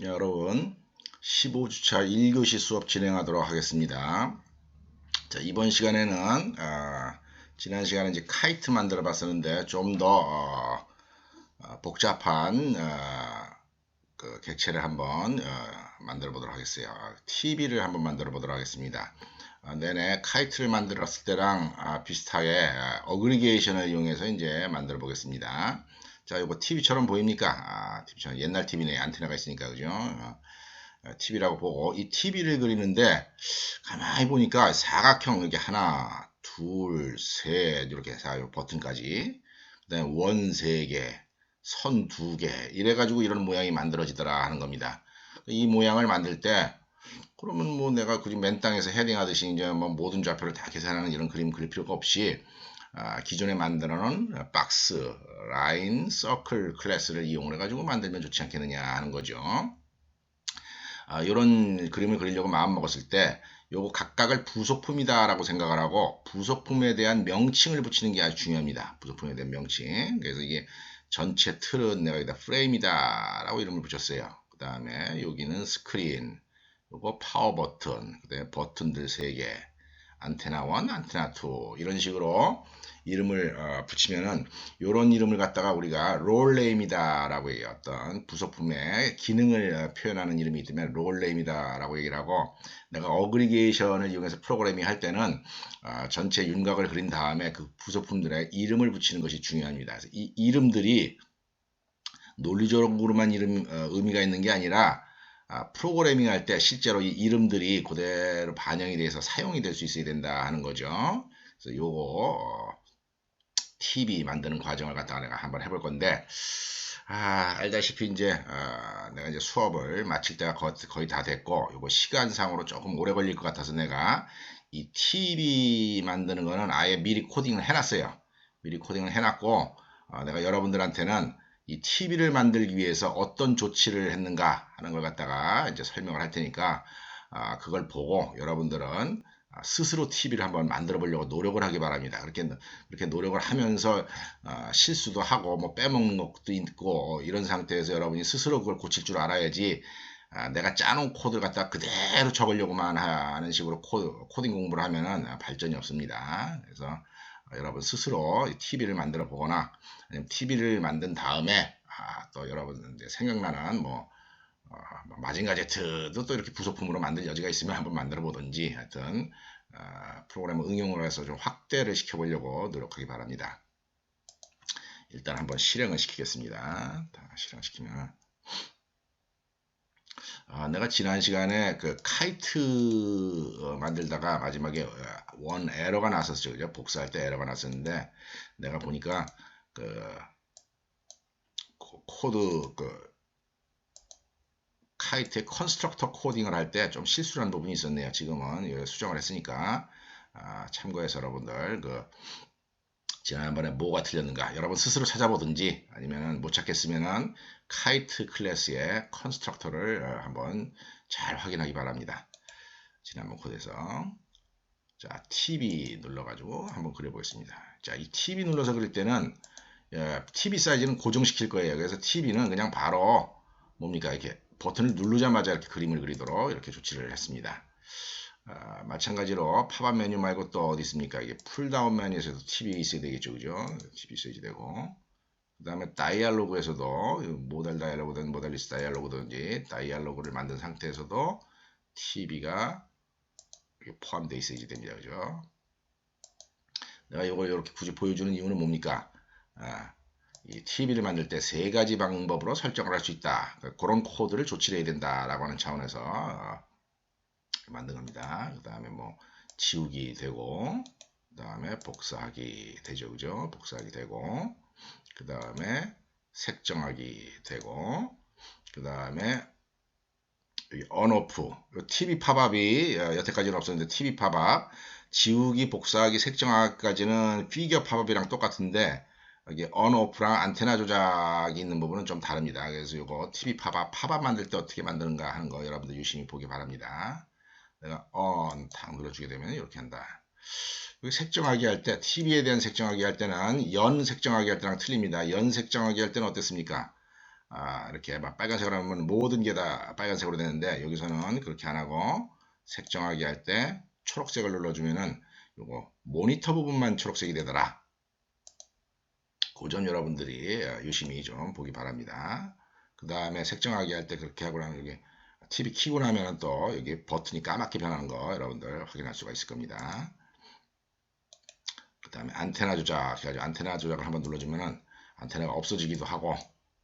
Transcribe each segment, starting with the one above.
여러분 15주차 1교시 수업 진행하도록 하겠습니다. 자, 이번 시간에는 지난 시간에 이제 카이트 만들어 봤었는데 좀 더 복잡한 그 객체를 한번 만들어 보도록 하겠어요. TV를 한번 만들어 보도록 하겠습니다. 내내 카이트를 만들었을 때랑 비슷하게 어그리게이션을 이용해서 이제 만들어 보겠습니다. 자, 이거 TV처럼 보입니까? TV처럼 옛날 TV네. 안테나가 있으니까, 그죠? TV라고 보고, 이 TV를 그리는데, 가만히 보니까 사각형, 이렇게 하나, 둘, 셋, 이렇게 해서 버튼까지, 그 다음에 원 3개, 선 2개, 이래가지고 이런 모양이 만들어지더라 하는 겁니다. 이 모양을 만들 때, 그러면 뭐 내가 그림 맨 땅에서 헤딩하듯이 이제 뭐 모든 좌표를 다 계산하는 이런 그림 그릴 필요가 없이, 기존에 만들어 놓은 박스, 라인, 서클 클래스를 이용해 가지고 만들면 좋지 않겠느냐 하는 거죠. 이런 그림을 그리려고 마음 먹었을 때 요거 각각을 부속품이다 라고 생각을 하고 부속품에 대한 명칭을 붙이는 게 아주 중요합니다. 부속품에 대한 명칭. 그래서 이게 전체 틀은 내가 여기다 프레임이다 라고 이름을 붙였어요. 그 다음에 여기는 스크린, 요거 파워 버튼, 그 다음에 버튼들 3개, 안테나 1, 안테나 2 이런 식으로 이름을 붙이면은 이런 이름을 갖다가 우리가 롤네임이다 라고 얘기해요. 어떤 부속품의 기능을 표현하는 이름이 있으면 롤네임이다 라고 얘기를 하고, 내가 어그리게이션을 이용해서 프로그래밍 할 때는 전체 윤곽을 그린 다음에 그 부속품들의 이름을 붙이는 것이 중요합니다. 그래서 이 이름들이 논리적으로만 의미가 있는 게 아니라 프로그래밍 할 때 실제로 이 이름들이 그대로 반영이 돼서 사용이 될 수 있어야 된다 하는 거죠. 그래서 요거 TV 만드는 과정을 갖다가 내가 한번 해볼 건데, 알다시피 이제 내가 이제 수업을 마칠 때가 거의 다 됐고, 요거 시간상으로 조금 오래 걸릴 것 같아서 내가 이 TV 만드는 거는 아예 미리 코딩을 해놨어요. 미리 코딩을 해놨고, 내가 여러분들한테는 이 TV를 만들기 위해서 어떤 조치를 했는가 하는 걸 갖다가 이제 설명을 할 테니까, 그걸 보고 여러분들은 스스로 TV를 한번 만들어 보려고 노력을 하기 바랍니다. 그렇게 노력을 하면서 실수도 하고 뭐 빼먹는 것도 있고 이런 상태에서 여러분이 스스로 그걸 고칠 줄 알아야지, 내가 짜놓은 코드를 갖다 그대로 적으려고만 하는 식으로 코딩 공부를 하면은 발전이 없습니다. 그래서 여러분 스스로 TV를 만들어 보거나 아니면 TV를 만든 다음에 또 여러분 생각나는 뭐 마징가 제트도 또 이렇게 부속품으로 만들 여지가 있으면 한번 만들어 보든지, 하여튼 프로그램을 응용을 해서 좀 확대를 시켜보려고 노력하기 바랍니다. 일단 한번 실행을 시키겠습니다. 실행시키면 내가 지난 시간에 그 카이트 만들다가 마지막에 원 에러가 났었죠. 그죠? 복사할 때 에러가 났었는데, 내가 보니까 그 코드 카이트의 컨스트럭터 코딩을 할 때 좀 실수한 부분이 있었네요. 지금은 수정을 했으니까 참고해서 여러분들 지난번에 뭐가 틀렸는가 여러분 스스로 찾아보든지, 아니면 못 찾겠으면은 카이트 클래스의 컨스트럭터를 한번 잘 확인하기 바랍니다. 지난번 코드에서 자 TV 눌러가지고 한번 그려보겠습니다. 자, 이 TV 눌러서 그릴 때는 TV 사이즈는 고정시킬 거예요. 그래서 TV는 그냥 바로 뭡니까 이렇게 버튼을 누르자마자 이렇게 그림을 그리도록 이렇게 조치를 했습니다. 마찬가지로 팝업 메뉴 말고 또 어디 있습니까? 이게 풀다운 메뉴에서도 TV 있어야 되겠죠, 그죠? TV 있어야 되고, 그 다음에 다이알로그에서도 모델 다이알로그든 모델리스트 다이알로그든지 다이알로그를 만든 상태에서도 TV가 포함되어 있어야 됩니다, 그죠? 내가 이걸 이렇게 굳이 보여주는 이유는 뭡니까? 이 TV를 만들 때 3가지 방법으로 설정을 할 수 있다. 그런 코드를 조치를 해야 된다라고 하는 차원에서 만든 겁니다. 그 다음에 뭐 지우기 되고, 그 다음에 복사하기 되죠, 그죠? 복사하기 되고, 그 다음에 색정하기 되고, 그 다음에 언오프, TV 팝업이 여태까지는 없었는데 TV 팝업, 지우기, 복사하기, 색정하기까지는 피겨 팝업이랑 똑같은데, 여기 언오프랑 안테나 조작이 있는 부분은 좀 다릅니다. 그래서 이거 TV 팝업 만들 때 어떻게 만드는가 하는 거 여러분들 유심히 보기 바랍니다. 내가 on 탁 눌러주게 되면 이렇게 한다. 색정하기 할 때, TV에 대한 색정하기 할 때는 연 색정하기 할 때랑 틀립니다. 연 색정하기 할 때는 어땠습니까? 이렇게 막 빨간색으로 하면 모든 게 다 빨간색으로 되는데 여기서는 그렇게 안 하고 색정하기 할 때 초록색을 눌러주면은 요거 모니터 부분만 초록색이 되더라. 그 점 여러분들이 유심히 좀 보기 바랍니다. 그 다음에 색정하기 할 때 그렇게 하고 나면 여기 TV 키고 나면 또 여기 버튼이 까맣게 변하는 거 여러분들 확인할 수가 있을 겁니다. 그 다음에 안테나 조작 해가지고 안테나 조작을 한번 눌러주면은 안테나가 없어지기도 하고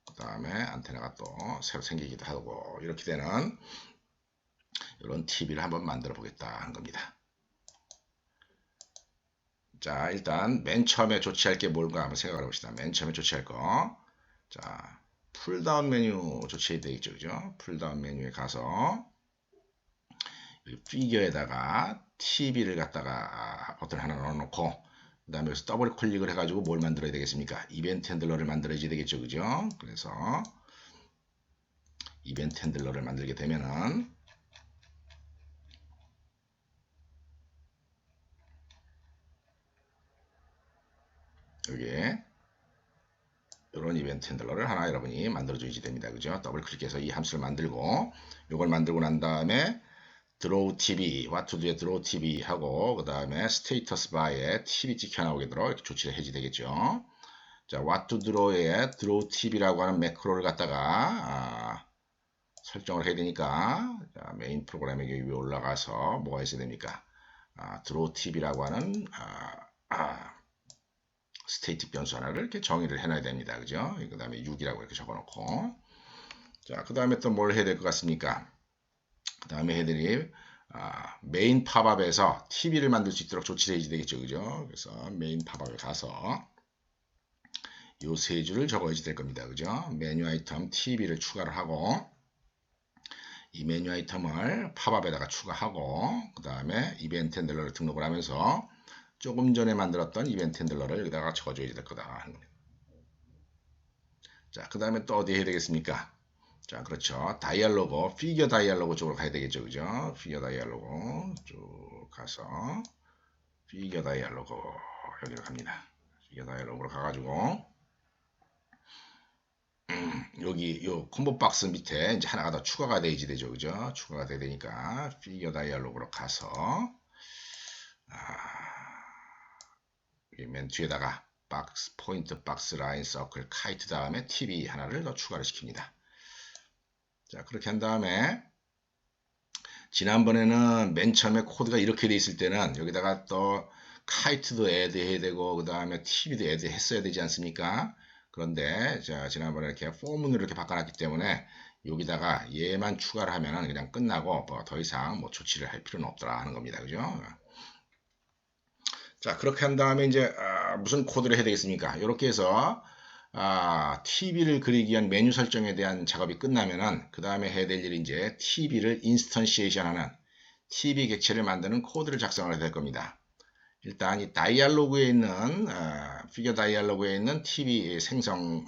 그 다음에 안테나가 또 새로 생기기도 하고 이렇게 되는 이런 TV를 한번 만들어 보겠다 한 겁니다. 자, 일단 맨 처음에 조치할 게 뭘까 한번 생각해 봅시다. 맨 처음에 조치할 거. 자, 풀다운 메뉴 조치해야 되겠죠. 그죠? 풀다운 메뉴에 가서 여기 피규어에다가 TV를 갖다가 버튼 하나 넣어놓고 그 다음에 여기서 더블 클릭을 해가지고 뭘 만들어야 되겠습니까? 이벤트 핸들러를 만들어야 되겠죠. 그죠? 그래서 이벤트 핸들러를 만들게 되면은 여기 이런 이벤트 핸들러를 하나 여러분이 만들어 주셔야 됩니다. 그죠? 더블 클릭해서 이 함수를 만들고 이걸 만들고 난 다음에 draw TV, what to do에 draw TV 하고 그 다음에 status bar에 TV 찍혀 나오게 되도록 이렇게 조치를 해야 되겠죠. 자, what to draw에 draw TV라고 하는 매크로를 갖다가 설정을 해야 되니까 자, 메인 프로그램에 위에 올라가서 뭐가 있어야 됩니까? draw TV라고 하는 스테이틱 변수 하나를 이렇게 정의를 해놔야 됩니다. 그죠? 그 다음에 6이라고 이렇게 적어놓고 자, 그 다음에 또 뭘 해야 될 것 같습니까? 그 다음에 해드릴 메인 팝업에서 TV를 만들 수 있도록 조치를 해야 되겠죠. 그죠? 그래서 메인 팝업에 가서 요 세 줄을 적어야지 될 겁니다. 그죠? 메뉴 아이템 TV를 추가를 하고 이 메뉴 아이템을 팝업에다가 추가하고 그 다음에 이벤트 핸들러를 등록을 하면서 조금 전에 만들었던 이벤트 핸들러를 여기다가 적어줘야 될 거다 하는 겁니다. 자, 그 다음에 또 어디 해야 되겠습니까? 자, 그렇죠. 다이얼로그, 피규어 다이얼로그 쪽으로 가야 되겠죠. 그죠? 피규어 다이얼로그 쭉 가서 피규어 다이얼로그 여기로 갑니다. 피규어 다이얼로그로 가가지고 여기 요 콤보 박스 밑에 이제 하나가 더 추가가 돼야지 되죠. 그죠? 추가가 돼야 되니까 피규어 다이얼로그로 가서 여기 맨 뒤에다가 박스, 포인트, 박스, 라인, 서클, 카이트 다음에 TV 하나를 더 추가를 시킵니다. 자, 그렇게 한 다음에 지난번에는 맨 처음에 코드가 이렇게 돼 있을 때는 여기다가 또 카이트도 애드 해야 되고 그 다음에 TV도 애드 했어야 되지 않습니까? 그런데 자, 지난번에 이렇게 포문으로 이렇게 바꿔놨기 때문에 여기다가 얘만 추가를 하면은 그냥 끝나고 뭐더 이상 뭐 조치를 할 필요는 없더라 하는 겁니다. 그죠? 자, 그렇게 한 다음에 이제 무슨 코드를 해야 되겠습니까? 이렇게 해서 TV를 그리기 위한 메뉴 설정에 대한 작업이 끝나면은 그 다음에 해야 될 일이 이제 TV를 인스턴시에이션하는 TV 객체를 만드는 코드를 작성을 해야 될 겁니다. 일단 이 다이얼로그에 있는 피규어 다이얼로그에 있는 TV 생성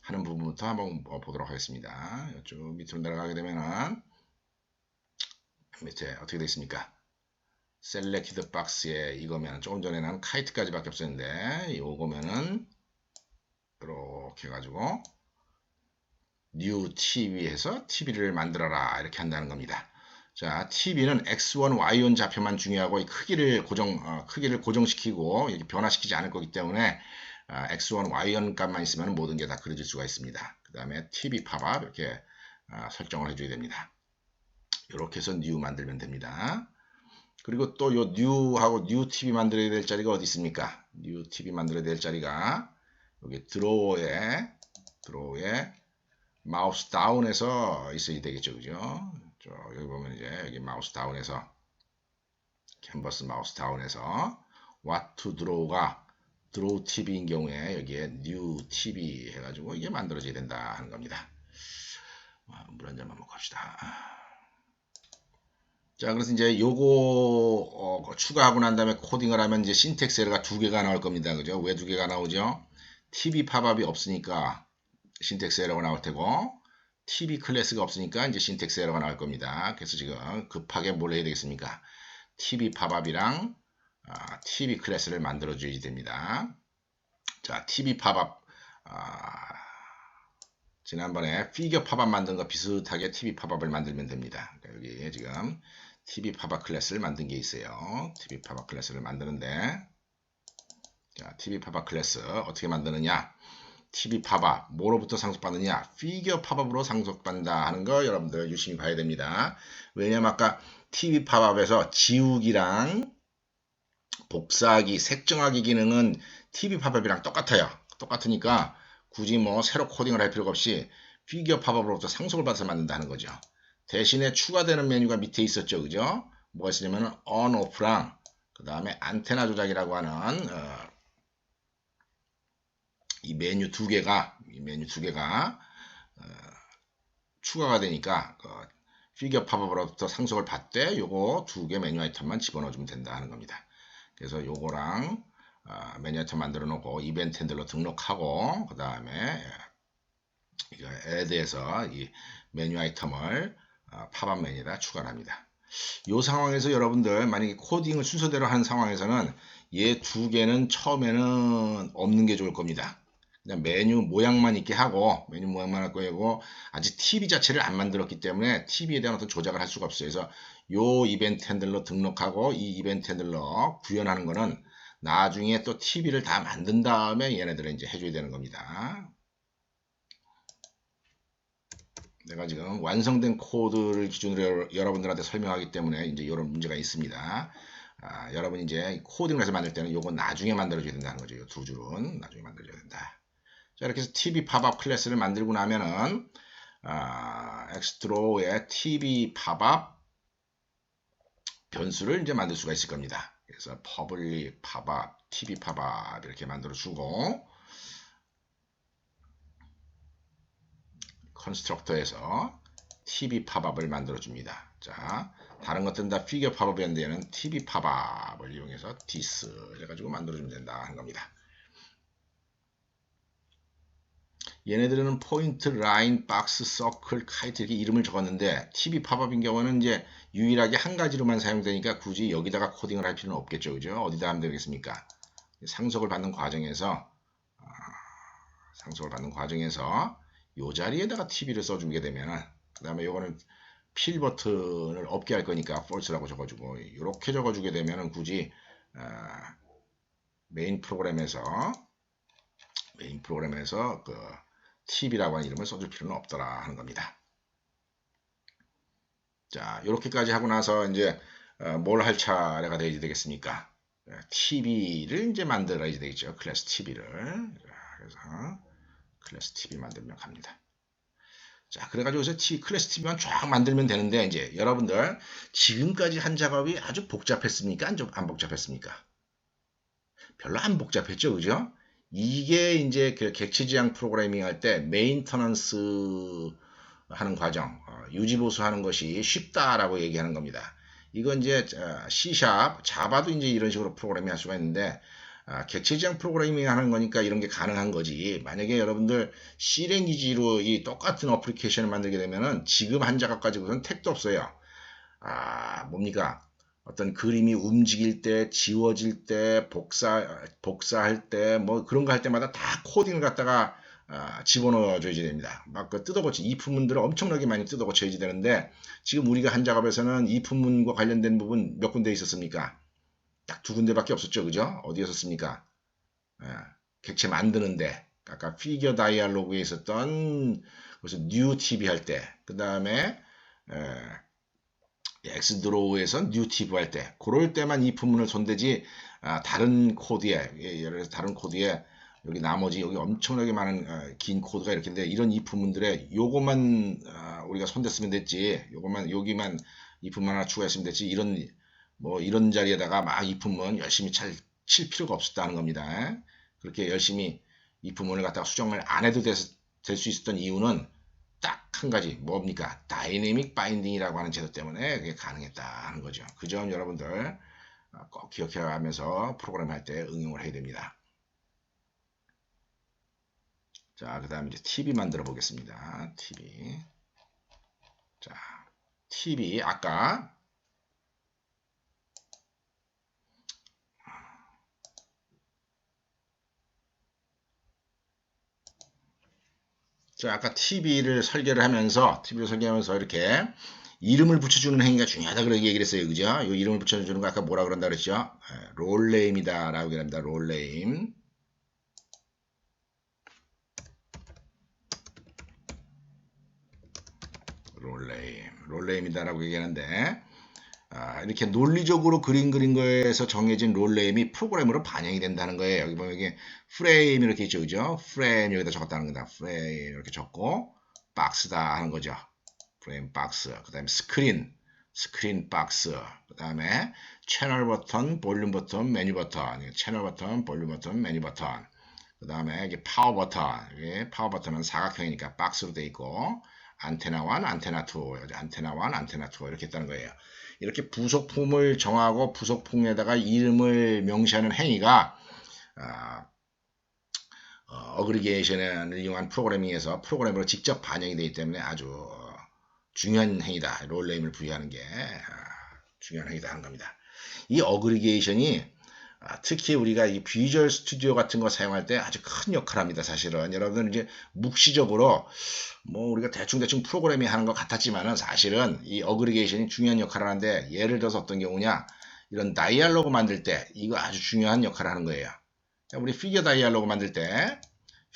하는 부분부터 한번 보도록 하겠습니다. 쭉 밑으로 내려가게 되면은 밑에 어떻게 되어 있습니까? 셀렉티드 박스에 이거면 조금 전에는 카이트까지밖에 없었는데 요거면은 이렇게 해가지고 new TV에서 TV를 만들어라 이렇게 한다는 겁니다. 자, TV는 X1, Y1 좌표만 중요하고 이 크기를 고정시키고 이렇게 변화시키지 않을 거기 때문에 X1, Y1 값만 있으면 모든 게 다 그려질 수가 있습니다. 그 다음에 TV 팝업 이렇게 설정을 해줘야 됩니다. 이렇게 해서 new 만들면 됩니다. 그리고 또 요 new하고 new TV 만들어야 될 자리가 어디 있습니까? new TV 만들어야 될 자리가 여기 드로우에 마우스 다운해서 있어야 되겠죠. 그죠? 여기 보면 이제 여기 마우스 다운해서 캔버스 마우스 다운해서 what to draw가 draw TV인 경우에 여기에 new TV 해가지고 이게 만들어져야 된다 하는 겁니다. 물 한 잔만 먹고 합시다. 자, 그래서 이제 요거 추가하고 난 다음에 코딩을 하면 이제 신텍스 에러가 두 개가 나올 겁니다. 그죠? 왜 두 개가 나오죠? TV 팝업이 없으니까 신텍스 에러가 나올 테고 TV 클래스가 없으니까 이제 신텍스 에러가 나올 겁니다. 그래서 지금 급하게 뭘 해야 되겠습니까? TV 팝업이랑 TV 클래스를 만들어 줘야 됩니다. 자, TV 팝업 지난번에 피겨 팝업 만든 거 비슷하게 TV 팝업을 만들면 됩니다. 그러니까 여기 지금 TV 팝업 클래스를 만든 게 있어요. TV 팝업 클래스를 만드는데, 자, TV 팝업 클래스 어떻게 만드느냐? TV 팝업 뭐로부터 상속받느냐? 피겨 팝업으로 상속받는다 하는 거 여러분들 유심히 봐야 됩니다. 왜냐면 아까 TV 팝업에서 지우기랑 복사하기, 색정하기 기능은 TV 팝업이랑 똑같아요. 똑같으니까 굳이 뭐 새로 코딩을 할 필요가 없이 피겨 팝업으로부터 상속을 받아서 만든다는 거죠. 대신에 추가되는 메뉴가 밑에 있었죠. 그죠? 뭐가 있으냐면 on, off랑 그 다음에 안테나 조작이라고 하는 이 메뉴 두 개가 추가가 되니까 피겨 팝업으로부터 상속을 받되 요거 두 개 메뉴 아이템만 집어넣어주면 된다 하는 겁니다. 그래서 요거랑 메뉴 아이템 만들어 놓고 이벤트 핸들로 등록하고 그 다음에 이거 add에서 이 메뉴 아이템을 팝업 메뉴에다 추가를 합니다. 이 상황에서 여러분들 만약에 코딩을 순서대로 하는 상황에서는 얘 두 개는 처음에는 없는 게 좋을 겁니다. 그냥 메뉴 모양만 있게 하고 메뉴 모양만 할 거고 아직 TV 자체를 안 만들었기 때문에 TV에 대한 어떤 조작을 할 수가 없어요. 그래서 요 이벤트 핸들러 등록하고 이 이벤트 핸들러 구현하는 거는 나중에 또 TV를 다 만든 다음에 얘네들은 이제 해줘야 되는 겁니다. 내가 지금 완성된 코드를 기준으로 여러분들한테 설명하기 때문에 이제 이런 문제가 있습니다. 여러분 이제 코딩을 해서 만들 때는 요거 나중에 만들어줘야 된다는 거죠. 이 두 줄은 나중에 만들어줘야 된다. 자, 이렇게 해서 TV 팝업 클래스를 만들고 나면은 엑스트로의 TV 팝업 변수를 이제 만들 수가 있을 겁니다. 그래서 public 팝업, TV 팝업 이렇게 만들어 주고 컨스트럭터에서 TV 팝업을 만들어 줍니다. 자, 다른 것들은 다 피겨 팝업이었는데 TV 팝업을 이용해서 this 해가지고 만들어주면 된다 하는 겁니다. 얘네들은 포인트, 라인, 박스, 서클, 카이트 이렇게 이름을 적었는데 TV 팝업인 경우는 이제 유일하게 한 가지로만 사용되니까 굳이 여기다가 코딩을 할 필요는 없겠죠. 그죠? 어디다 하면 되겠습니까? 상속을 받는 과정에서 요 자리에다가 TV를 써주게 되면 그 다음에 요거는 필 버튼을 없게 할 거니까 false라고 적어주고 이렇게 적어주게 되면 굳이 메인 프로그램에서 그 TV라고 하는 이름을 써줄 필요는 없더라 하는 겁니다. 자, 이렇게까지 하고 나서 이제 뭘 할 차례가 되겠습니까? TV를 이제 만들어야 되겠죠. 클래스 TV를. 그래서 클래스 TV 만들면 갑니다. 자, 그래가지고 클래스 TV만 쫙 만들면 되는데 이제 여러분들 지금까지 한 작업이 아주 복잡했습니까? 안 복잡했습니까? 별로 안 복잡했죠, 그죠? 이게 이제 그 객체 지향 프로그래밍 할 때 메인터넌스 하는 과정, 유지보수 하는 것이 쉽다라고 얘기하는 겁니다. 이건 이제 C#, 자바도 이제 이런 식으로 프로그래밍 할 수가 있는데 객체 지향 프로그래밍 하는 거니까 이런 게 가능한 거지. 만약에 여러분들 C랭귀지로 이 똑같은 어플리케이션을 만들게 되면은 지금 한 작업 가지고선 택도 없어요. 뭡니까? 어떤 그림이 움직일 때, 지워질 때, 복사할 때, 뭐 그런 거 할 때마다 다 코딩을 갖다가 집어넣어 줘야 됩니다. 막 그 뜯어고치, 이 부분들을 엄청나게 많이 뜯어고쳐야지 되는데, 지금 우리가 한 작업에서는 이 부분과 관련된 부분 몇 군데 있었습니까? 딱 두 군데밖에 없었죠. 그죠? 어디였었습니까? 객체 만드는데, 아까 피겨 다이알로그에 있었던, 그래서 뉴 TV 할 때, 그 다음에, 엑스드로우에서 뉴티브 할 때 그럴 때만 이 부분을 손대지 다른 코드에 예를 들어서 다른 코드에 여기 나머지 여기 엄청나게 많은 긴 코드가 이렇게 있는데 이런 이 부분들에 요것만 우리가 손댔으면 됐지 요것만 여기만 이 부분 하나 추가했으면 됐지 이런 자리에다가 막 이 부분 열심히 칠 필요가 없었다는 겁니다. 그렇게 열심히 이 부분을 갖다가 수정을 안 해도 될 수 있었던 이유는 딱 한 가지 뭡니까? 다이내믹 바인딩이라고 하는 제도 때문에 그게 가능했다 하는 거죠. 그 점 여러분들 꼭 기억해가면서 프로그램 할 때 응용을 해야 됩니다. 자, 그 다음에 이제 TV 만들어 보겠습니다. TV. 자, TV 아까 자, 아까 TV를 설계하면서 이렇게 이름을 붙여주는 행위가 중요하다 그렇게 얘기를 했어요. 그죠? 이 이름을 붙여주는 거 아까 뭐라 그런다 그랬죠? 롤네임이다 라고 얘기합니다. 롤네임. 롤네임이다라고 얘기하는데, 이렇게 논리적으로 그린 거에서 정해진 롤네임이 프로그램으로 반영이 된다는 거예요. 여기 보면 이게 프레임 이렇게 있죠, 그죠? 프레임 여기다 적었다는 거다. 프레임 이렇게 적고 박스다 하는 거죠. 프레임 박스. 그 다음에 스크린 박스. 그 다음에 채널 버튼, 볼륨 버튼, 메뉴 버튼. 채널 버튼, 볼륨 버튼, 메뉴 버튼. 그 다음에 이게 파워 버튼. 이게 파워 버튼은 사각형이니까 박스로 되어 있고, 안테나 1, 안테나 2, 안테나 1, 안테나 2 이렇게 있다는 거예요. 이렇게 부속품을 정하고 부속품에다가 이름을 명시하는 행위가 어그리게이션을 이용한 프로그래밍에서 프로그램으로 직접 반영이 되기 때문에 아주 중요한 행위다. 롤네임을 부여하는 게 중요한 행위다 하는 겁니다. 이 어그리게이션이 특히 우리가 이 비주얼 스튜디오 같은 거 사용할 때 아주 큰 역할을 합니다. 사실은 여러분들 이제 묵시적으로 뭐 우리가 대충 프로그래밍 하는 것 같았지만은 사실은 이 어그리게이션이 중요한 역할을 하는데, 예를 들어서 어떤 경우냐, 이런 다이알로그 만들 때 이거 아주 중요한 역할을 하는 거예요. 우리 피겨 다이알로그 만들 때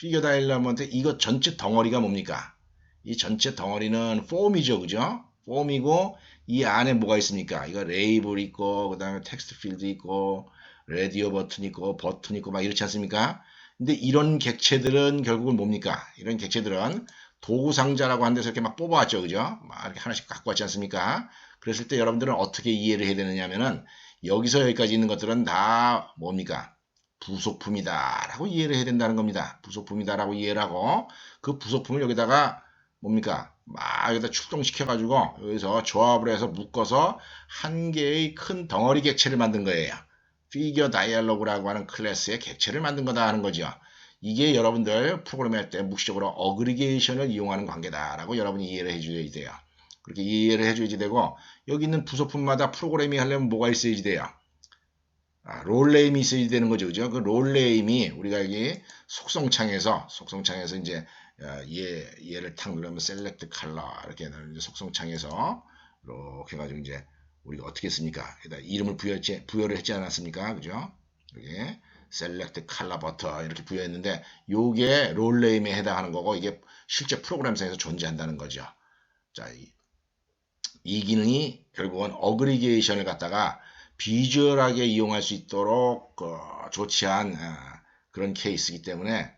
이거 전체 덩어리가 뭡니까? 이 전체 덩어리는 폼이죠, 그죠? 폼이고 이 안에 뭐가 있습니까? 이거 레이블 있고, 그 다음에 텍스트 필드 있고, 라디오 버튼 있고, 버튼 있고 막 이렇지 않습니까? 근데 이런 객체들은 결국은 뭡니까? 이런 객체들은 도구 상자라고 하는 데서 이렇게 막 뽑아왔죠, 그죠? 막 이렇게 하나씩 갖고 왔지 않습니까? 그랬을 때 여러분들은 어떻게 이해를 해야 되느냐면은, 여기서 여기까지 있는 것들은 다 뭡니까? 부속품이다 라고 이해를 해야 된다는 겁니다. 부속품이다 라고 이해를 하고, 그 부속품을 여기다가 뭡니까? 막 여기다 출동시켜 가지고 여기서 조합을 해서 묶어서 한 개의 큰 덩어리 객체를 만든 거예요. 피겨 다이얼로그라고 하는 클래스의 객체를 만든 거다 하는 거죠. 이게 여러분들 프로그래밍 할 때 묵시적으로 어그리게이션을 이용하는 관계다라고 여러분이 이해를 해줘야 돼요. 그렇게 이해를 해줘야지 되고, 여기 있는 부속품마다 프로그래밍 하려면 뭐가 있어야지 돼요? 롤네임이 있어야 되는 거죠. 그죠? 그 롤네임이 우리가 여기 속성창에서 이제 얘를 탁 누르면 셀렉트 컬러 이렇게 속성창에서 이렇게 해가지고 이제 우리가 어떻게 했습니까? 이름을 부여를 했지 않았습니까? 그죠? 여기 셀렉트 컬러 버터 이렇게 부여했는데, 요게 롤네임에 해당하는 거고, 이게 실제 프로그램상에서 존재한다는 거죠. 자, 이 기능이 결국은 어그리게이션을 갖다가 비주얼하게 이용할 수 있도록 조치한 그런 케이스이기 때문에,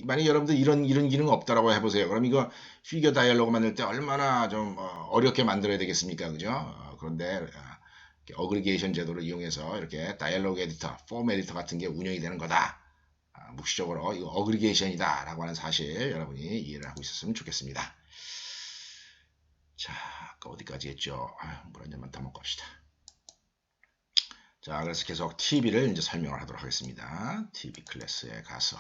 만약 여러분들 이런 기능 없다라고 해보세요. 그럼 이거 피겨 다이얼로그 만들 때 얼마나 좀 어렵게 만들어야 되겠습니까? 그죠? 그런데 어그리게이션 제도를 이용해서 이렇게 다이얼로그 에디터, 폼 에디터 같은 게 운영이 되는 거다. 묵시적으로 이거 어그리게이션이다 라고 하는 사실 여러분이 이해를 하고 있었으면 좋겠습니다. 자, 아까 어디까지 했죠? 물 한 잔만 더 먹고 합시다. 자, 그래서 계속 TV를 이제 설명을 하도록 하겠습니다. TV 클래스에 가서,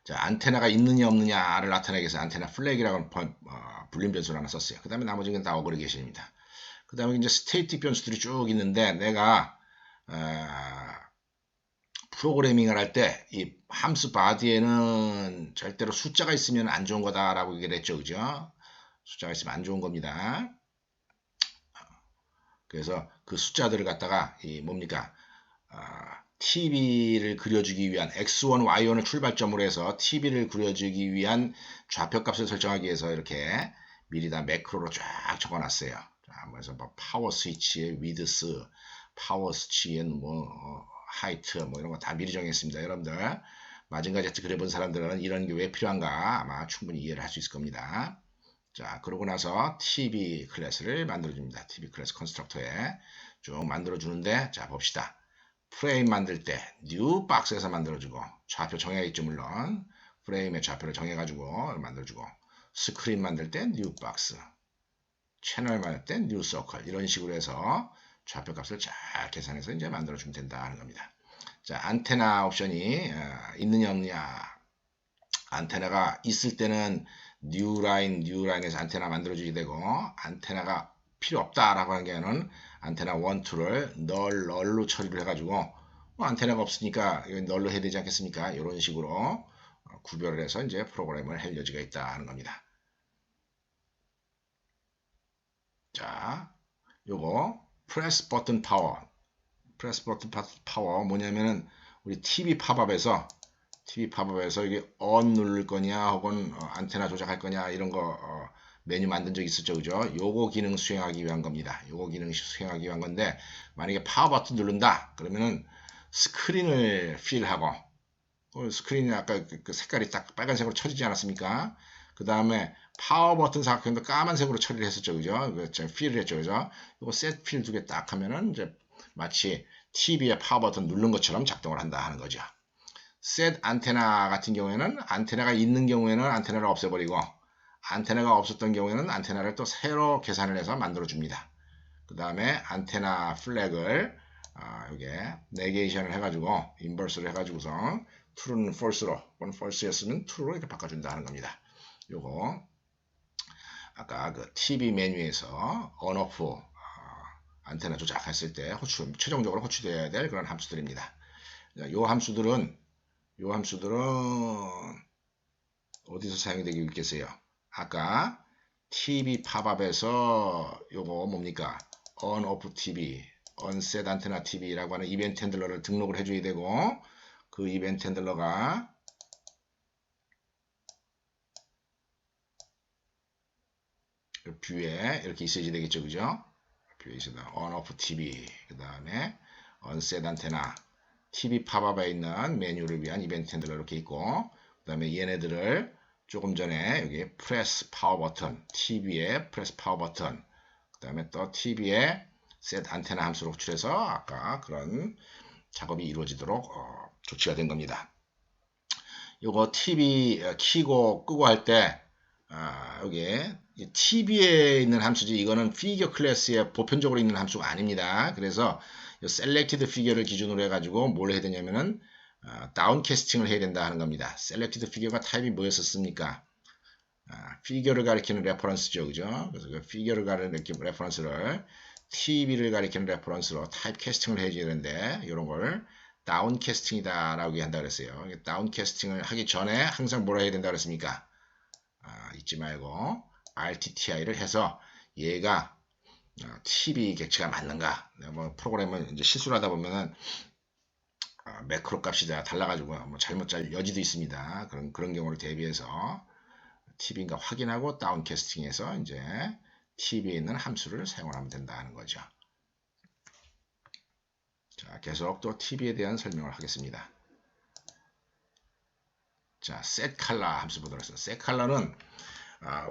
자, 안테나가 있느냐 없느냐를 나타내기 위해서 안테나 플래그라고 하는 불림 변수를 하나 썼어요. 그 다음에 나머지는 다 어그리게이션입니다. 그 다음에 이제 스테이틱 변수들이 쭉 있는데, 내가 프로그래밍을 할 때 이 함수 바디에는 절대로 숫자가 있으면 안 좋은 거다라고 얘기를 했죠, 그죠? 숫자가 있으면 안 좋은 겁니다. 그래서 그 숫자들을 갖다가 이 뭡니까? TV를 그려주기 위한 X1, Y1을 출발점으로 해서 TV를 그려주기 위한 좌표값을 설정하기 위해서 이렇게 미리 다 매크로로 쫙 적어놨어요. 자, 그래서 뭐 파워 스위치의 위드스, 파워 스위치의 뭐 하이트 뭐 이런 거 다 미리 정했습니다. 여러분들 마징가 제트 그려본 사람들은 이런 게 왜 필요한가 아마 충분히 이해를 할 수 있을 겁니다. 자, 그러고 나서 TV 클래스를 만들어줍니다. TV 클래스 컨스트럭터에 쭉 만들어주는데, 자, 봅시다. 프레임 만들 때 new 박스에서 만들어주고, 좌표 정해야겠죠, 물론. 프레임의 좌표를 정해가지고 만들어주고, 스크린 만들 때 new 박스, 채널 만들 때 new circle, 이런 식으로 해서 좌표 값을 잘 계산해서 이제 만들어주면 된다 하는 겁니다. 자, 안테나 옵션이 있느냐 없느냐. 안테나가 있을 때는 뉴라인에서 안테나 만들어주게 되고, 안테나가 필요 없다라고 하는 경우는 안테나 1, 2를 널로 처리를 해가지고, 안테나가 없으니까 널로 해야 되지 않겠습니까? 이런 식으로 구별을 해서 이제 프로그램을 할 여지가 있다 하는 겁니다. 자, 요거 프레스 버튼 파워. 프레스 버튼 파워 뭐냐면은 우리 TV 팝업에서 이게 on 누를 거냐 혹은 안테나 조작할 거냐 이런 거 메뉴 만든 적 있었죠, 그죠? 요거 기능 수행하기 위한 겁니다. 요거 기능 수행하기 위한 건데 만약에 파워 버튼 누른다 그러면은 스크린을 필하고 스크린이 아까 그 색깔이 딱 빨간색으로 쳐지지 않았습니까? 그 다음에 파워 버튼 사각형도 까만색으로 처리를 했었죠, 그죠? 그렇죠, 필을 했죠, 그죠? 이거 셋 필 두 개 딱 하면은 이제 마치 TV에 파워 버튼 누른 것처럼 작동을 한다 하는 거죠. 셋 안테나 같은 경우에는 안테나가 있는 경우에는 안테나를 없애버리고 안테나가 없었던 경우에는 안테나를 또 새로 계산을 해서 만들어 줍니다. 그 다음에 안테나 플렉을 여기에 네게이션을 해가지고 인버스를 해가지고서 true는 false로 혹은 false였으면 true로 이렇게 바꿔준다 하는 겁니다. 요거 아까 그 TV 메뉴에서 on off 안테나 조작했을 때 최종적으로 호출되어야 될 그런 함수들입니다. 요 함수들은 어디서 사용이 되고 있겠어요? 아까 TV 팝업에서 요거 뭡니까? on off TV, on set antenna TV라고 하는 이벤트 핸들러를 등록을 해줘야 되고 그 이벤트 핸들러가 뷰에 이렇게 있어야 되겠죠, 그죠? 뷰에 있어야 on off TV 그 다음에 on set antenna TV 팝업에 있는 메뉴를 위한 이벤트 핸들러 이렇게 있고 그 다음에 얘네들을 조금 전에 여기 프레스 파워 버튼 TV에 프레스 파워 버튼 그 다음에 또 TV에 셋 안테나 함수로 호출해서 아까 그런 작업이 이루어지도록 조치가 된 겁니다. 요거 TV 키고 끄고 할 때 여기 TV에 있는 함수지 이거는 피겨 클래스에 보편적으로 있는 함수가 아닙니다. 그래서 셀렉티드 피겨를 기준으로 해가지고 뭘 해야 되냐면은 다운캐스팅을 해야 된다 하는 겁니다. 셀렉티드 피겨가 타입이 뭐였었습니까? 피겨를 가리키는 레퍼런스죠, 그죠? 그래서 그 피겨를 가리키는 레퍼런스를 TV를 가리키는 레퍼런스로 타입 캐스팅을 해줘야 되는데 이런 걸 다운캐스팅이다 라고 한다 그랬어요. 다운캐스팅을 하기 전에 항상 뭐라 해야 된다 그랬습니까? 잊지 말고 RTTI를 해서 얘가 TV 객체가 맞는가? 뭐 프로그램을 이제 실수를 하다 보면은 매크로 값이 다 달라가지고 뭐 잘못 짤 여지도 있습니다. 그런 경우를 대비해서 TV인가 확인하고 다운캐스팅해서 이제 TV에 있는 함수를 사용하면 된다는 거죠. 자, 계속 또 TV에 대한 설명을 하겠습니다. 자, setColor 함수 보도록 하겠습니다. setColor는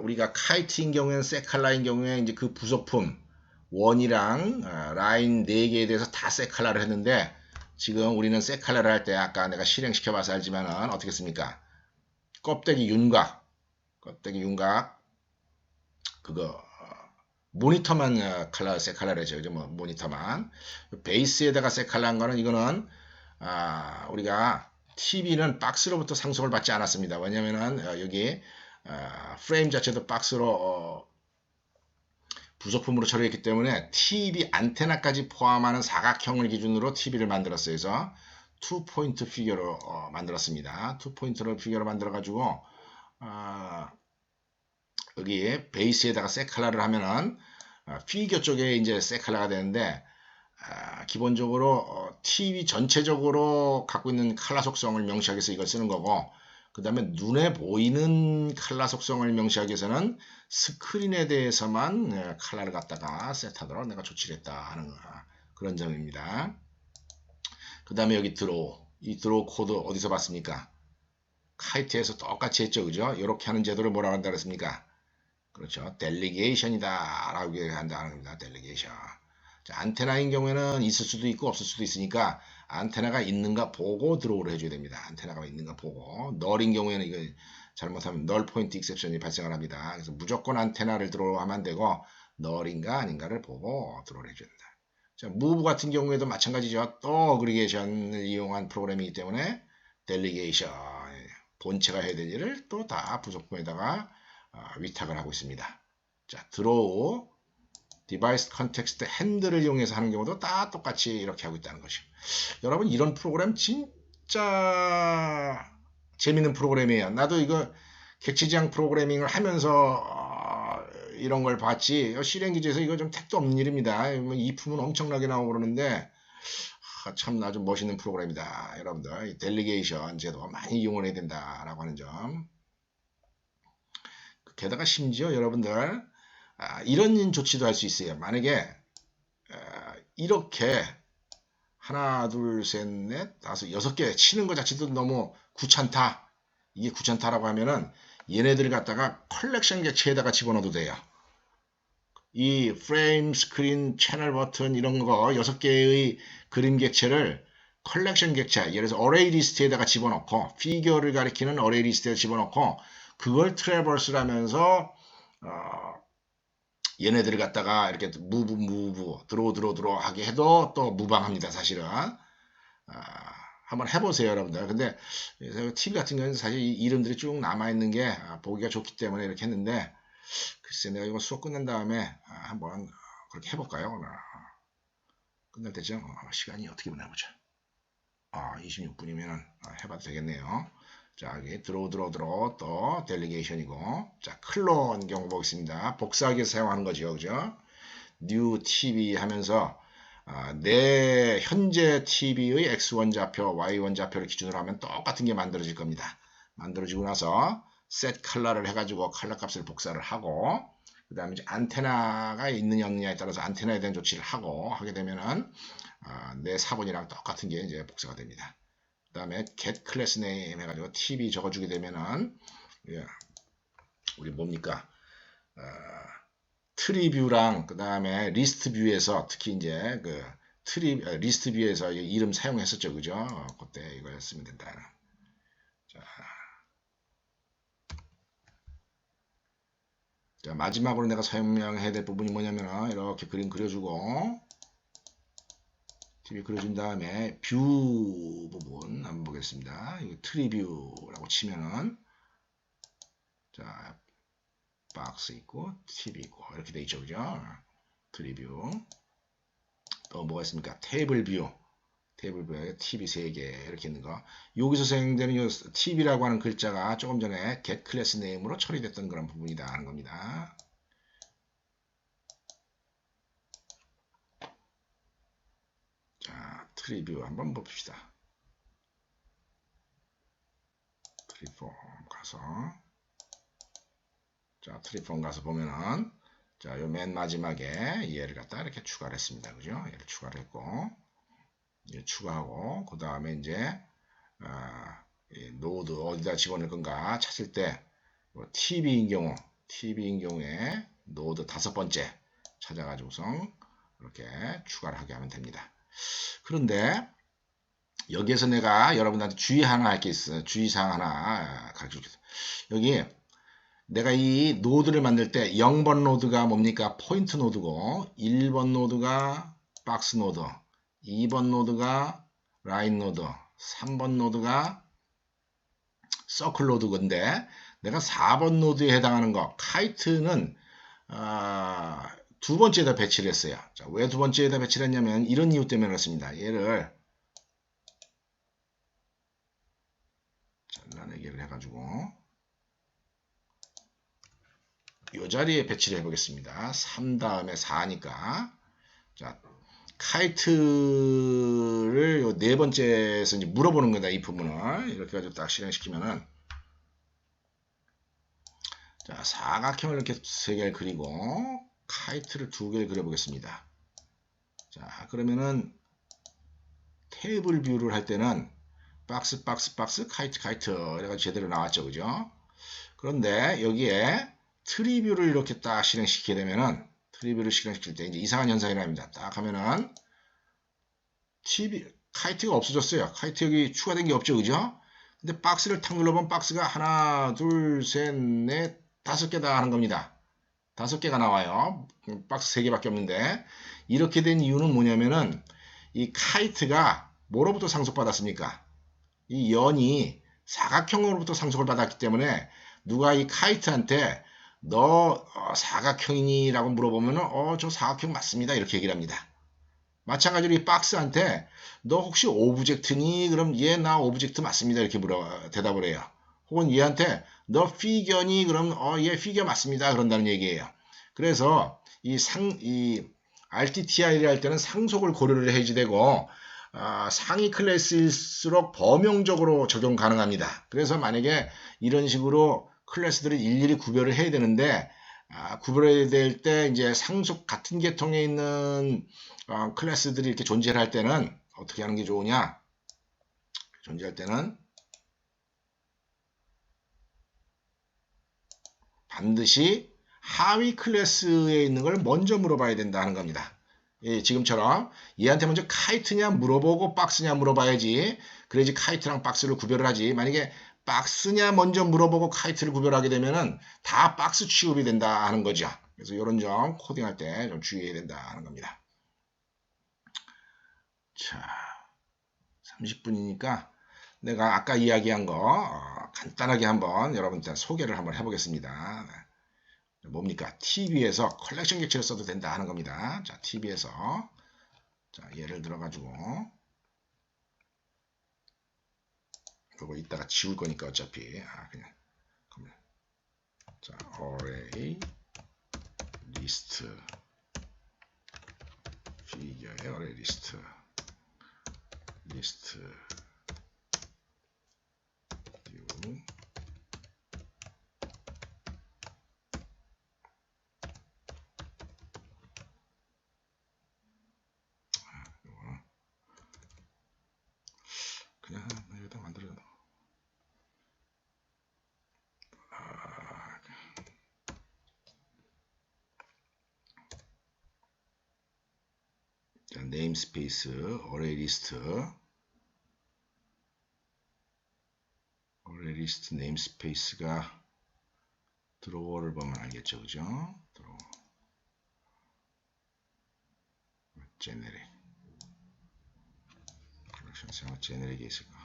우리가 카이트인 경우에는 setColor인 경우에 이제 그 부속품 원이랑 라인 4개에 대해서 다 setColor를 했는데 지금 우리는 setColor를 할 때 아까 내가 실행시켜 봐서 알지만은 어떻게 씁니까? 껍데기 윤곽 그거 모니터만 컬러 setColor를 해죠. 그죠? 뭐 모니터만 베이스에다가 setColor한 거는 이거는 우리가 TV는 박스로부터 상속을 받지 않았습니다. 왜냐면은 여기 프레임 자체도 박스로 부속품으로 처리했기 때문에 TV 안테나까지 포함하는 사각형을 기준으로 TV를 만들었어요. 그래서 2포인트 피규어로 만들었습니다. 2포인트로 피규어로 만들어 가지고 여기 베이스에다가 setColor를 하면은 피규어 쪽에 이제 setColor가 되는데 기본적으로 TV 전체적으로 갖고 있는 컬러 속성을 명시하기 위해서 이걸 쓰는 거고 그 다음에 눈에 보이는 컬러 속성을 명시하기 위해서는 스크린에 대해서만 컬러를 갖다가 셋하도록 내가 조치를 했다 하는 그런 점입니다. 그 다음에 여기 이 드로우 코드 어디서 봤습니까? 카이트에서 똑같이 했죠, 그죠? 이렇게 하는 제도를 뭐라고 한다 그랬습니까? 그렇죠. 델리게이션이다 라고 한다는 겁니다. 델리게이션. 자, 안테나인 경우에는 있을 수도 있고 없을 수도 있으니까 안테나가 있는가 보고 드로우를 해줘야 됩니다. 안테나가 있는가 보고. 널인 경우에는 이거 잘못하면 널 포인트 익셉션이 발생을 합니다. 그래서 무조건 안테나를 드로우하면 안 되고 널인가 아닌가를 보고 드로우를 해줘야 된다. 자, 무브 같은 경우에도 마찬가지죠. 또 어그리게이션을 이용한 프로그램이기 때문에 델리게이션 본체가 해야 될 일을 또 다 부속품에다가 위탁을 하고 있습니다. 자, 드로우 디바이스 컨텍스트 핸들을 이용해서 하는 경우도 다 똑같이 이렇게 하고 있다는 것이죠. 여러분 이런 프로그램 진짜 재밌는 프로그램이에요. 나도 이거 객체지향 프로그래밍을 하면서 이런 걸 봤지. 실행기지에서 이거 좀 택도 없는 일입니다. 이품은 엄청나게 나오고 그러는데 참 아주 멋있는 프로그램이다. 여러분들 이 델리게이션 제도 많이 이용을 해야 된다라고 하는 점. 게다가 심지어 여러분들 이런 조치도 할 수 있어요. 만약에 이렇게 하나 둘 셋 넷 다섯 6개 치는 것 자체도 너무 귀찮다. 이게 귀찮다라고 하면은 얘네들 갖다가 컬렉션 객체에다가 집어넣어도 돼요. 이 프레임, 스크린, 채널 버튼 이런 거 6개의 그림 객체를 컬렉션 객체, 예를 들어서 어레이 리스트에다가 집어넣고 피규어를 가리키는 어레이 리스트에 집어넣고 그걸 트래버스를 하면서 얘네들을 갖다가 이렇게 무브 들어 하게 해도 또 무방합니다. 사실은 한번 해보세요, 여러분들. 근데 TV 같은 경우는 사실 이 이름들이 쭉 남아있는 게 보기가 좋기 때문에 이렇게 했는데 글쎄 내가 이거 수업 끝난 다음에 한번 그렇게 해볼까요? 오늘 끝날 때쯤 시간이 어떻게 보내보자. 26분이면 해봐도 되겠네요. 자, 여기 들어오 또 델리게이션이고, 자, 클론 경우 보겠습니다. 복사하기 위해서 사용하는 거죠, 그죠? new tv 하면서 내 현재 tv의 x1 좌표, y1 좌표를 기준으로 하면 똑같은 게 만들어질 겁니다. 만들어지고 나서 set 컬러를 해가지고 컬러 값을 복사를 하고, 그 다음에 이제 안테나가 있느냐 없느냐에 따라서 안테나에 대한 조치를 하게 되면은 내 사본이랑 똑같은 게 이제 복사가 됩니다. 그 다음에 get class name 해가지고 tv 적어주게 되면은 우리 뭡니까 트리 뷰랑 그 다음에 리스트 뷰에서 특히 이제 그 리스트 뷰에서 이름 사용했었죠, 그죠? 그때 이거 했으면 된다. 자, 마지막으로 내가 설명해야 될 부분이 뭐냐면 이렇게 그림 그려주고 TV 그려준 다음에 뷰 부분 한번 보겠습니다. 이거 트리 뷰라고 치면은 자 박스 있고 TV 있고 이렇게 돼 있죠, 그죠? 트리 뷰. 또 뭐가 있습니까? 테이블 뷰에 TV 3개 이렇게 있는 거. 여기서 사용되는 이 TV라고 하는 글자가 조금 전에 get class name으로 처리됐던 그런 부분이다 하는 겁니다. 자, 트리뷰 한번 봅시다. 트리폼 가서 자, 트리폼 가서 보면은 자, 요 맨 마지막에 얘를 갖다 이렇게 추가를 했습니다. 그죠? 얘를 추가를 했고 얘 추가하고 그 다음에 이제 노드 어디다 집어넣을 건가 찾을 때 TV인 경우에 노드 5번째 찾아가지고서 이렇게 추가를 하게 하면 됩니다. 그런데 여기에서 내가 여러분들한테 주의사항 하나 가르쳐 주겠습니다. 여기 내가 이 노드를 만들 때 0번 노드가 뭡니까? 포인트 노드고 1번 노드가 박스 노드 2번 노드가 라인 노드 3번 노드가 서클 노드인데 내가 4번 노드에 해당하는 거 카이트는 두 번째에다 배치를 했어요. 자, 왜 두 번째에다 배치를 했냐면 이런 이유 때문에 그렇습니다. 얘를 잘라내기를 해가지고 이 자리에 배치를 해보겠습니다. 3 다음에 4니까 자 카이트를 요 네 번째에서 이제 물어보는 거다. 이 부분을 이렇게 가지고 딱 실행시키면은 자 사각형을 이렇게 3개를 그리고 카이트를 2개를 그려보겠습니다. 자 그러면은 테이블 뷰를 할 때는 박스 카이트 이래가지고 제대로 나왔죠, 그죠? 그런데 여기에 트리 뷰를 이렇게 딱 실행시키게 되면은 트리뷰를 실행시킬 때 이제 이상한 현상이 납니다. 딱 하면은 카이트가 없어졌어요. 카이트 여기 추가된 게 없죠, 그죠? 근데 박스를 탁 눌러보면 박스가 하나, 둘, 셋, 넷, 5개다 하는 겁니다. 5개가 나와요. 박스 3개밖에 없는데 이렇게 된 이유는 뭐냐면은 이 카이트가 뭐로부터 상속받았습니까? 이 연이 사각형으로부터 상속을 받았기 때문에 누가 이 카이트한테 너 사각형이니? 라고 물어보면 저 사각형 맞습니다. 이렇게 얘기를 합니다. 마찬가지로 이 박스한테 너 혹시 오브젝트니? 그럼 예, 나 오브젝트 맞습니다. 이렇게 대답을 해요. 혹은 얘한테 너 피겨니? 그럼 얘 피겨 맞습니다. 그런다는 얘기예요. 그래서 이 RTTI를 할 때는 상속을 고려를 해야지 되고 상위 클래스일수록 범용적으로 적용 가능합니다. 그래서 만약에 이런 식으로 클래스들을 일일이 구별을 해야 되는데 구별해야 될 때 이제 상속 같은 계통에 있는 클래스들이 이렇게 존재를 할 때는 어떻게 하는 게 좋으냐? 존재할 때는 반드시 하위 클래스에 있는 걸 먼저 물어봐야 된다는 겁니다. 예, 지금처럼 얘한테 먼저 카이트냐 물어보고 박스냐 물어봐야지. 그래야지 카이트랑 박스를 구별을 하지. 만약에 박스냐 먼저 물어보고 카이트를 구별하게 되면은 다 박스 취급이 된다 하는 거죠. 그래서 이런 점 코딩할 때 좀 주의해야 된다는 겁니다. 자, 30분이니까 내가 아까 이야기한 거 간단하게 한번 여러분들 소개를 한번 해보겠습니다. 뭡니까? TV에서 컬렉션 객체를 써도 된다 하는 겁니다. 자, TV에서 자, 예를 들어 가지고 그거 이따가 지울 거니까 어차피 그냥 자, array list 피겨의 array list view 그냥 여기다 만들어 자, 네임스페이스 array list 네임스페이스가 드로워를 보면 알겠죠, 그죠? 드로워 제네릭 컬렉션 제네릭에 있을까?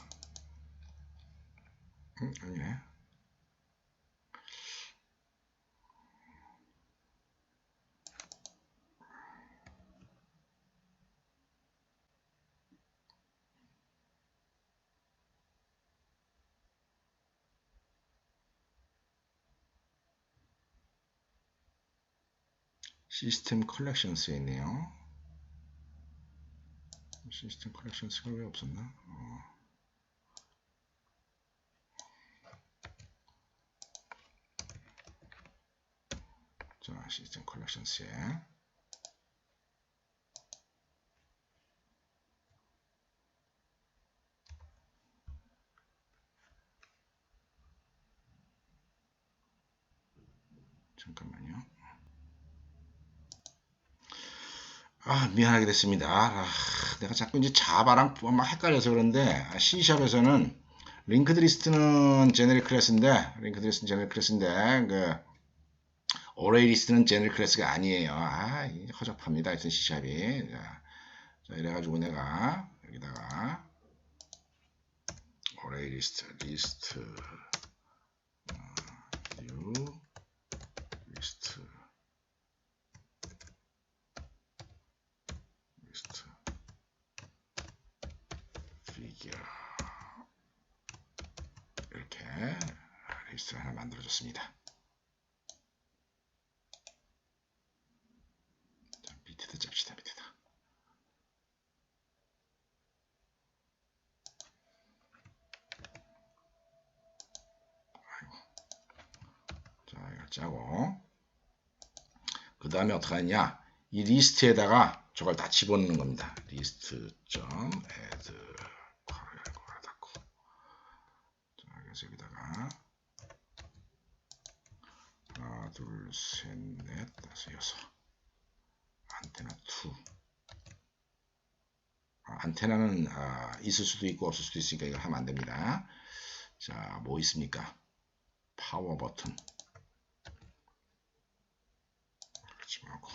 아니네. 시스템 컬렉션스에 있네요. 시스템 컬렉션스가 왜 없었나? 자, 시스템 컬렉션스에 잠깐만요. 미안하게 됐습니다. 내가 자꾸 이제 자바랑 막 헷갈려서 그런데 C샵에서는 링크드 리스트는 제네릭 클래스인데 그 어레이 리스트는 제네릭 클래스가 아니에요. 허접합니다. 하여튼 C샵이. 자, 이래가지고 내가 여기다가 어레이 리스트 view 리스트 figure 이렇게 리스트를 하나 만들어줬습니다. 자, 밑에다 짭시다. 밑에다. 자, 이걸 짜고 그 다음에 어떻게 하냐? 이 리스트에다가 저걸 다 집어넣는 겁니다. list.add 괄호 닫고 자, 그래서 여기다가 하나, 둘, 셋, 넷, 다섯, 여섯 안테나 2 안테나는 있을 수도 있고 없을 수도 있으니까 이걸 하면 안 됩니다. 자, 뭐 있습니까? 파워 버튼 집어넣고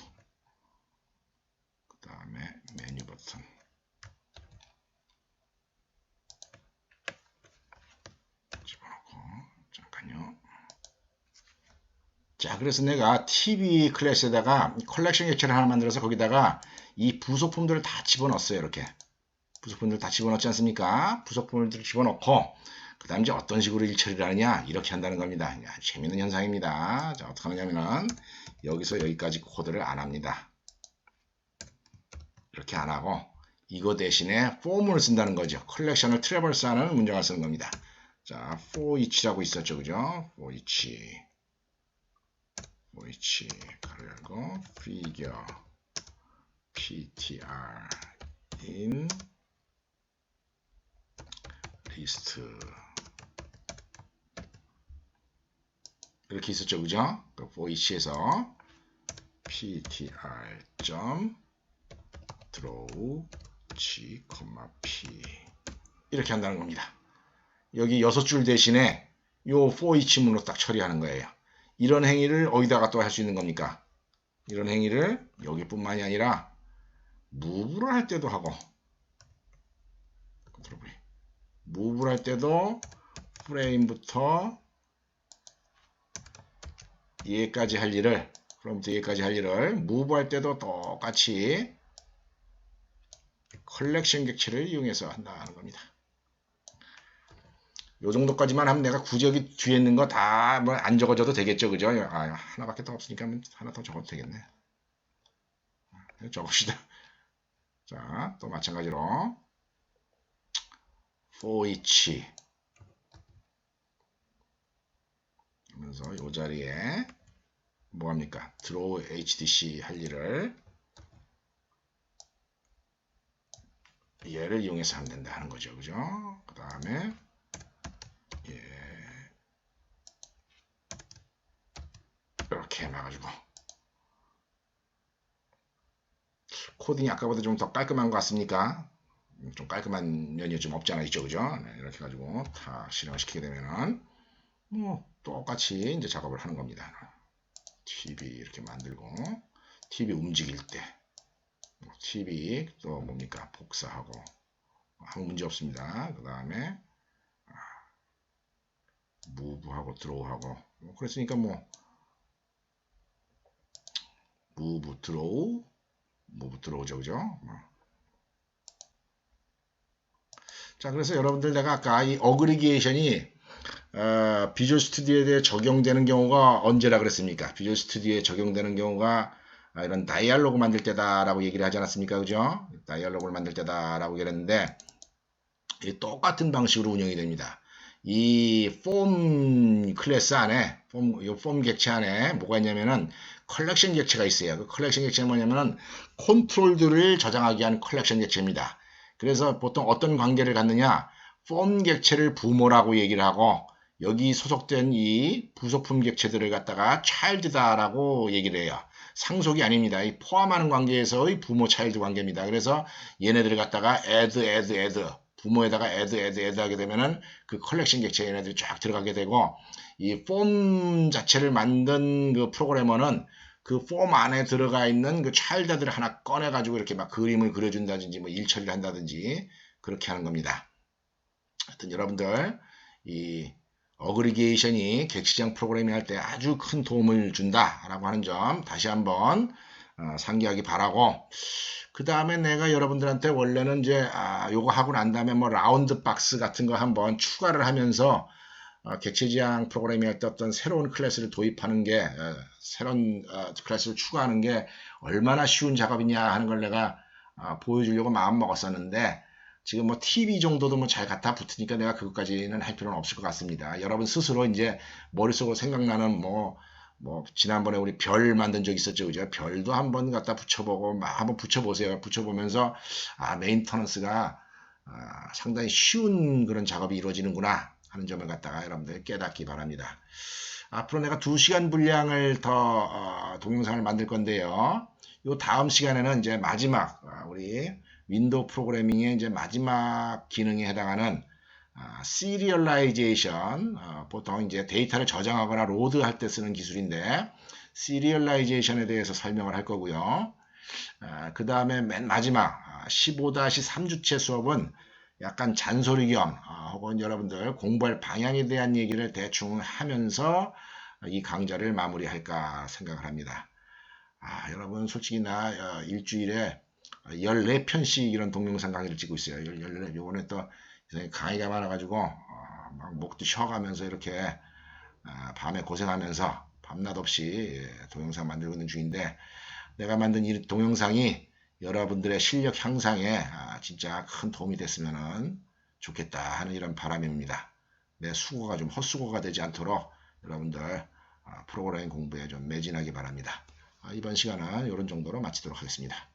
그 다음에 메뉴 버튼 집어넣고 잠깐요. 자, 그래서 내가 TV 클래스에다가 컬렉션 객체를 하나 만들어서 거기다가 이 부속품들을 다 집어넣었어요. 이렇게 부속품들 다 집어넣지 않습니까? 부속품들 집어넣고 그 다음 이제 어떤 식으로 일처리를 하느냐, 이렇게 한다는 겁니다. 재밌는 현상입니다. 자, 어떻게 하느냐면은 여기서 여기까지 코드를 안 합니다. 이렇게 안 하고 이거 대신에 form을 쓴다는 거죠. 컬렉션을 트래버스하는 문장을 쓰는 겁니다. 자, for each라고 있었죠, 그죠? for each 가로 열고 figure ptr in list 이렇게 있었죠, 그죠? for each에서 ptr draw g, p 이렇게 한다는 겁니다. 여기 6줄 대신에 요 for each문으로 딱 처리하는 거예요. 이런 행위를 어디다가 또 할 수 있는 겁니까? 이런 행위를 여기뿐만이 아니라 무브를 할 때도 하고, 무브를 할 때도 프레임부터 얘까지 할 일을, 무브 할 때도 똑같이 컬렉션 객체를 이용해서 한다는 겁니다. 요 정도까지만 하면 내가 굳이 여기 뒤에 있는 거 다 뭐 안 적어줘도 되겠죠, 그죠? 하나밖에 더 없으니까 하나 더 적어도 되겠네. 적읍시다. 자, 또 마찬가지로 for each 하면서 요 자리에 뭐합니까? draw hdc 할 일을 얘를 이용해서 하면 된다 하는 거죠, 그죠? 그 다음에 이렇게 해놔가지고 코딩이 아까보다 좀 더 깔끔한 것 같습니까? 좀 깔끔한 면이 좀 없지 않아 있죠, 그죠? 네, 이렇게 해가지고 다 실행을 시키게 되면은 뭐 똑같이 이제 작업을 하는 겁니다. TV 이렇게 만들고 TV 움직일 때 TV 또 뭡니까? 복사하고 아무 문제 없습니다. 그 다음에 무브하고 드로우하고 그랬으니까 뭐 무브 드로우죠, 그죠? 자, 그래서 여러분들 내가 아까 이 어그리게이션이 비주얼 스튜디오에 대해 적용되는 경우가 언제라 그랬습니까? 비주얼 스튜디오에 적용되는 경우가 이런 다이얼로그 만들 때다라고 얘기를 하지 않았습니까? 그죠? 다이얼로그를 만들 때다라고 얘기했는데 똑같은 방식으로 운영이 됩니다. 이 폼 클래스 안에 폼 객체 안에 뭐가 있냐면은 컬렉션 객체가 있어요. 그 컬렉션 객체는 뭐냐면은 컨트롤들을 저장하기 위한 컬렉션 객체입니다. 그래서 보통 어떤 관계를 갖느냐, 폼 객체를 부모라고 얘기를 하고 여기 소속된 이 부속품 객체들을 갖다가 child다라고 얘기를 해요. 상속이 아닙니다. 이 포함하는 관계에서의 부모 차일드 관계입니다. 그래서 얘네들을 갖다가 add 부모에다가 add 하게 되면은 그 컬렉션 객체 얘네들이 쫙 들어가게 되고 이 폼 자체를 만든 그 프로그래머는 그 폼 안에 들어가 있는 그 차일드들을 하나 꺼내 가지고 이렇게 막 그림을 그려준다든지 뭐 일처리를 한다든지 그렇게 하는 겁니다. 하여튼 여러분들 이 어그리게이션이 객체지향 프로그래밍 할 때 아주 큰 도움을 준다라고 하는 점 다시 한번 상기하기 바라고, 그 다음에 내가 여러분들한테 원래는 이제 요거 하고 난 다음에 뭐 라운드 박스 같은 거 한번 추가를 하면서 객체지향 프로그래밍 할 때 어떤 새로운 클래스를 도입하는 게 새로운 클래스를 추가하는 게 얼마나 쉬운 작업이냐 하는 걸 내가 보여주려고 마음 먹었었는데 지금 뭐 TV 정도도 뭐 잘 갖다 붙으니까 내가 그것까지는 할 필요는 없을 것 같습니다. 여러분 스스로 이제 머릿속으로 생각나는 뭐 지난번에 우리 별 만든 적 있었죠, 그죠? 별도 한번 갖다 붙여보고 막 한번 붙여보세요. 붙여보면서 메인터넌스가 상당히 쉬운 그런 작업이 이루어지는구나 하는 점을 갖다가 여러분들 깨닫기 바랍니다. 앞으로 내가 2시간 분량을 더 동영상을 만들 건데요. 요 다음 시간에는 이제 마지막 우리 윈도우 프로그래밍의 이제 마지막 기능에 해당하는 시리얼라이제이션, 보통 이제 데이터를 저장하거나 로드할 때 쓰는 기술인데 시리얼라이제이션에 대해서 설명을 할 거고요. 그 다음에 맨 마지막 15-3주체 수업은 약간 잔소리 겸 혹은 여러분들 공부할 방향에 대한 얘기를 대충 하면서 이 강좌를 마무리할까 생각을 합니다. 여러분 솔직히 나 일주일에 14편씩 이런 동영상 강의를 찍고 있어요. 14, 요번에 또 강의가 많아가지고 막 목도 쉬어가면서 이렇게 밤에 고생하면서 밤낮 없이 동영상 만들고 있는 중인데, 내가 만든 이 동영상이 여러분들의 실력 향상에 진짜 큰 도움이 됐으면 좋겠다 하는 이런 바람입니다. 내 수고가 좀 헛수고가 되지 않도록 여러분들 프로그래밍 공부에 좀 매진하기 바랍니다. 이번 시간은 이런 정도로 마치도록 하겠습니다.